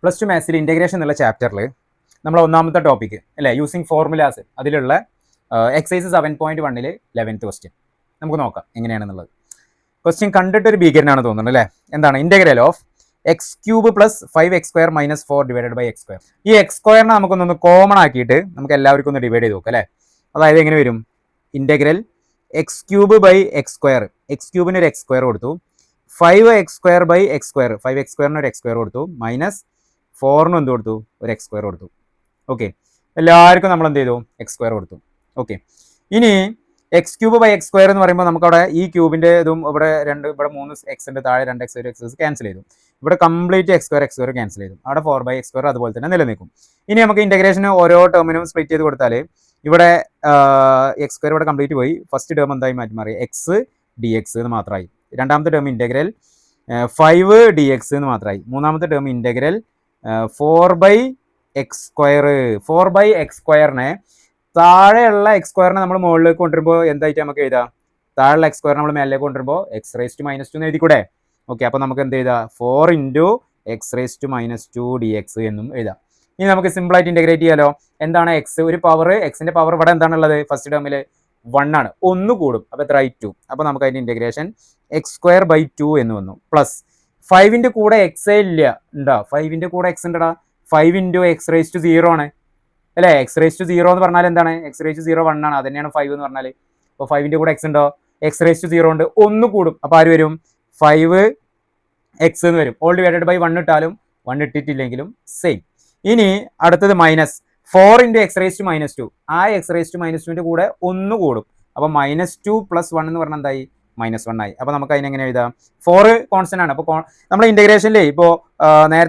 Plus two മാത്സിൽ integration എന്നുള്ള ചാപ്റ്ററിൽ നമ്മൾ ഒന്നാമത്തെ ടോപ്പിക്ക് അല്ലേ, യൂസിങ് ഫോർമുലാസ്, അതിലുള്ള എക്സസൈസ് 7.1 11th ക്വസ്റ്റ്യൻ നമുക്ക് നോക്കാം എങ്ങനെയാണെന്നുള്ളത്. ക്വസ്റ്റ്യൻ കണ്ടിട്ടൊരു ഭീകരനാണ് തോന്നുന്നത് അല്ലേ. എന്താണ് integral of x cube plus 5x² - 4 divided by x². ഈ x² നമുക്കൊന്ന് കോമൺ ആക്കിയിട്ട് നമുക്ക് എല്ലാവർക്കും ഒന്ന് ഡിവൈഡ് ചെയ്ത് നോക്കാം അല്ലേ. അതായത് എങ്ങനെ വരും, integral x cube by x², x ക്യൂബിന് ഒരു x² കൊടുത്തു, 5x² ബൈ x², 5x² ഒരു x² കൊടുത്തു, മൈനസ് 4 എന്ത് കൊടുത്തു, ഒരു x² കൊടുത്തു. ഓക്കെ, എല്ലാവർക്കും നമ്മൾ എന്ത് ചെയ്തു, x² കൊടുത്തു. ഓക്കെ, ഇനി എക്സ് ക്യൂബ് ബൈ x² എന്ന് പറയുമ്പോൾ നമുക്കവിടെ ഈ ക്യൂബിൻ്റെ ഇതും ഇവിടെ ഇവിടെ 3 എക്സിൻ്റെ താഴെ 2x ഒരു എക്സ് ക്യാൻസൽ ചെയ്തു. ഇവിടെ കംപ്ലീറ്റ് x² ക്യാൻസൽ ചെയ്തു. അവിടെ 4/x² അതുപോലെ തന്നെ നിലനിൽക്കും. ഇനി നമുക്ക് ഇൻറ്റഗ്രേഷന് ഓരോ ടേമിനും സ്പ്ലിറ്റ് ചെയ്ത് കൊടുത്താൽ ഇവിടെ x² ഇവിടെ കംപ്ലീറ്റ് പോയി. ഫസ്റ്റ് ടേം എന്തായി മാറി, എക്സ് ഡി എക്സ് എന്ന് മാത്രമായി. രണ്ടാമത്തെ ടേം ഇൻറ്റഗ്രൽ 5dx എന്ന് മാത്രമായി. മൂന്നാമത്തെ ടേം ഇൻറ്റഗ്രൽ 4/x². 4/x²നെ താഴെയുള്ള x² നമ്മൾ മുകളിലേക്ക് കൊണ്ടുവരുമ്പോൾ എന്തായിട്ട് നമുക്ക് എഴുതാം, താഴെയുള്ള x² നമ്മൾ മേലേക്ക് കൊണ്ടുവരുമ്പോൾ x⁻² എന്ന് എഴുതിക്കൂടെ. ഓക്കെ, അപ്പോൾ നമുക്ക് എന്ത് എഴുതാം, 4 × x⁻² dx എന്നും എഴുതാം. ഇനി നമുക്ക് സിമ്പിളായിട്ട് ഇൻറ്റഗ്രേറ്റ് ചെയ്യാലോ. എന്താണ് എക്സ്, ഒരു പവർ, എക്സിൻ്റെ പവർ ഇവിടെ എന്താണുള്ളത്, ഫസ്റ്റ് ടേമിൽ 1 ആണ്, 1 കൂടും, അപ്പോൾ എത്ര ആയി 2. അപ്പോൾ നമുക്ക് അതിൻ്റെ ഇൻറ്റഗ്രേഷൻ x²/2 എന്ന് വന്നു. പ്ലസ് 5ൻ്റെ കൂടെ എക്സേ ഇല്ല, ഉണ്ടോ, 5ൻ്റെ കൂടെ എക്സ് ഉണ്ടടാ, 5 × x⁻0 ആണ് അല്ലേ. x⁻0 എന്ന് പറഞ്ഞാൽ എന്താണ്, x⁻0 1 ആണ്, അത് തന്നെയാണ് 5 എന്ന് പറഞ്ഞാൽ. അപ്പോൾ 5ൻ്റെ കൂടെ എക്സ് ഉണ്ടോ, x⁻0 ഉണ്ട്, 1 കൂടും, അപ്പോൾ ആര് വരും, 5x എന്ന് വരും. ഓൾ ഡിവൈഡഡ് ബൈ 1 ഇട്ടാലും 1 ഇട്ടിട്ടില്ലെങ്കിലും സെയിം. ഇനി അടുത്തത് മൈനസ് 4 × x⁻². ആ x⁻²ൻ്റെ കൂടെ 1 കൂടും, അപ്പോൾ -2 + 1 എന്ന് പറഞ്ഞാൽ എന്തായി, -1 ആയി. അപ്പോൾ നമുക്ക് അതിനെങ്ങനെ എഴുതാം, 4 കോൺസ്റ്റന്റ് ആണ്. അപ്പോൾ നമ്മൾ ഇൻറ്റഗ്രേഷനിൽ ഇപ്പോൾ നേരത്തെ